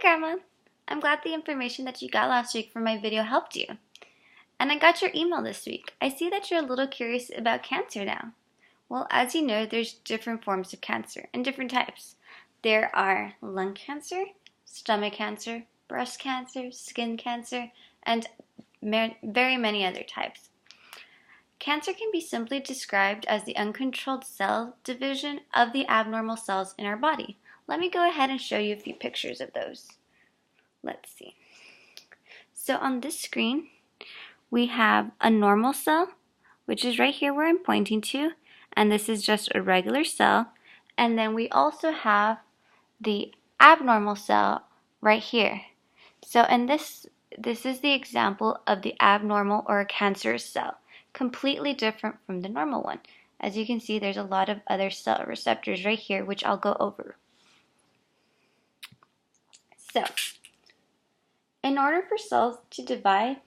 Grandma! I'm glad the information that you got last week from my video helped you. And I got your email this week. I see that you're a little curious about cancer now. Well, as you know, there's different forms of cancer and different types. There are lung cancer, stomach cancer, breast cancer, skin cancer, and very many other types. Cancer can be simply described as the uncontrolled cell division of the abnormal cells in our body. Let me go ahead and show you a few pictures of those. Let's see. So on this screen, we have a normal cell, which is right here where I'm pointing to, and this is just a regular cell. And then we also have the abnormal cell right here. So in this is the example of the abnormal or a cancerous cell, completely different from the normal one. As you can see, there's a lot of other cell receptors right here, which I'll go over. So, in order for cells to divide,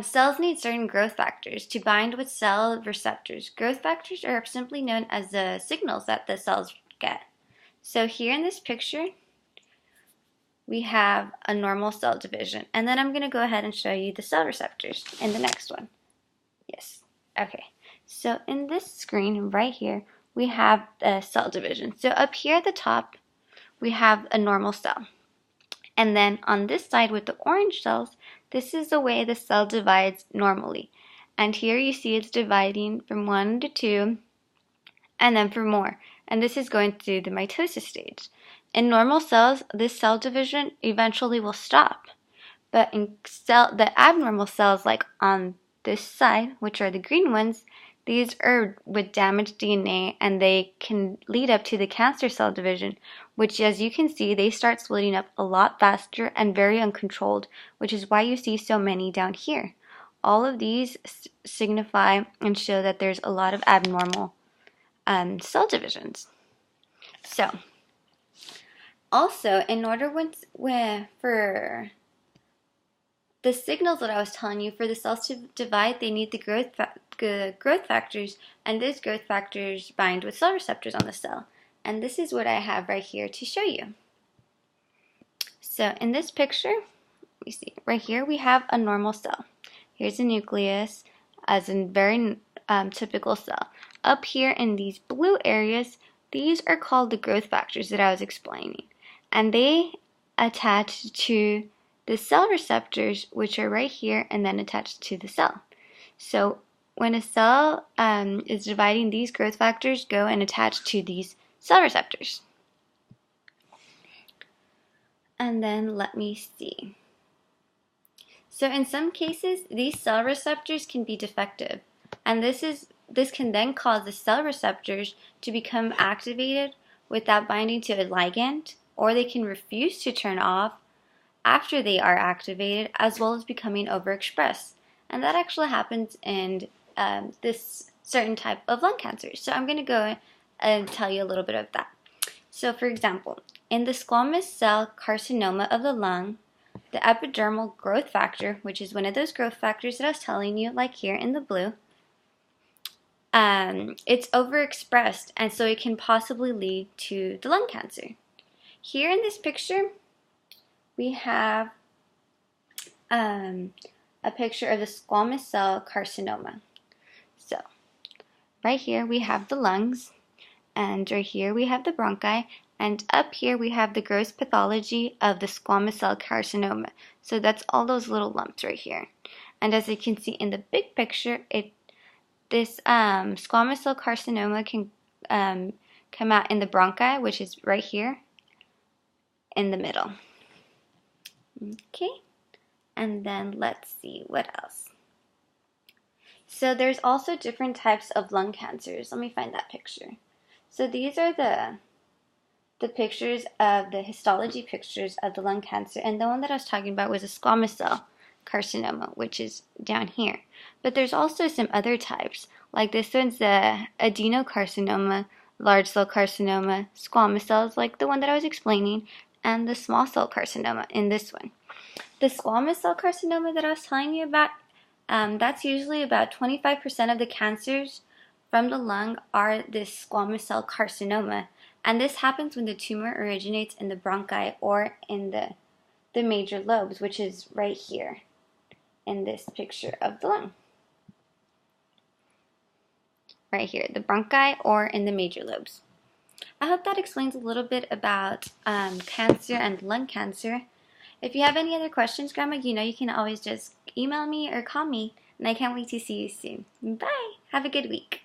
cells need certain growth factors to bind with cell receptors. Growth factors are simply known as the signals that the cells get. So here in this picture, we have a normal cell division. And then I'm going to go ahead and show you the cell receptors in the next one. Yes. Okay. So in this screen right here, we have the cell division. So up here at the top, we have a normal cell. And then on this side with the orange cells, this is the way the cell divides normally. And here you see it's dividing from 1 to 2 and then for more. And this is going through the mitosis stage. In normal cells, this cell division eventually will stop. But in the abnormal cells, like on this side, which are the green ones, these are with damaged DNA and they can lead up to the cancer cell division, which as you can see, they start splitting up a lot faster and very uncontrolled, which is why you see so many down here. All of these signify and show that there's a lot of abnormal cell divisions. So, also, in order for the signals that I was telling you, for the cells to divide, they need the growth factors, and those growth factors bind with cell receptors on the cell. And this is what I have right here to show you. So in this picture, we see right here we have a normal cell. Here's a nucleus, as in very typical cell. Up here in these blue areas, these are called the growth factors that I was explaining, and they attach to the cell receptors, which are right here and then attached to the cell. So when a cell is dividing, these growth factors go and attach to these cell receptors. And then let me see. So in some cases, these cell receptors can be defective, and this can then cause the cell receptors to become activated without binding to a ligand, or they can refuse to turn off after they are activated, as well as becoming overexpressed. And that actually happens in this certain type of lung cancer. So I'm going to go and tell you a little bit of that. So for example, in the squamous cell carcinoma of the lung, the epidermal growth factor, which is one of those growth factors that I was telling you, like here in the blue, it's overexpressed, and so it can possibly lead to the lung cancer. Here in this picture, we have a picture of the squamous cell carcinoma. So, right here we have the lungs, and right here we have the bronchi, and up here we have the gross pathology of the squamous cell carcinoma. So that's all those little lumps right here. And as you can see in the big picture, this squamous cell carcinoma can come out in the bronchi, which is right here in the middle. Okay, and then let's see what else. So there's also different types of lung cancers. Let me find that picture. So these are the pictures of the histology pictures of the lung cancer, and the one that I was talking about was a squamous cell carcinoma, which is down here. But there's also some other types, like this one's the adenocarcinoma, large cell carcinoma, squamous cells, like the one that I was explaining, and the small cell carcinoma in this one. The squamous cell carcinoma that I was telling you about, that's usually about 25% of the cancers from the lung are this squamous cell carcinoma. And this happens when the tumor originates in the bronchi or in the major lobes, which is right here in this picture of the lung. Right here, the bronchi or in the major lobes. I hope that explains a little bit about cancer and lung cancer. If you have any other questions, Grandma, you know you can always just email me or call me, and I can't wait to see you soon. Bye! Have a good week.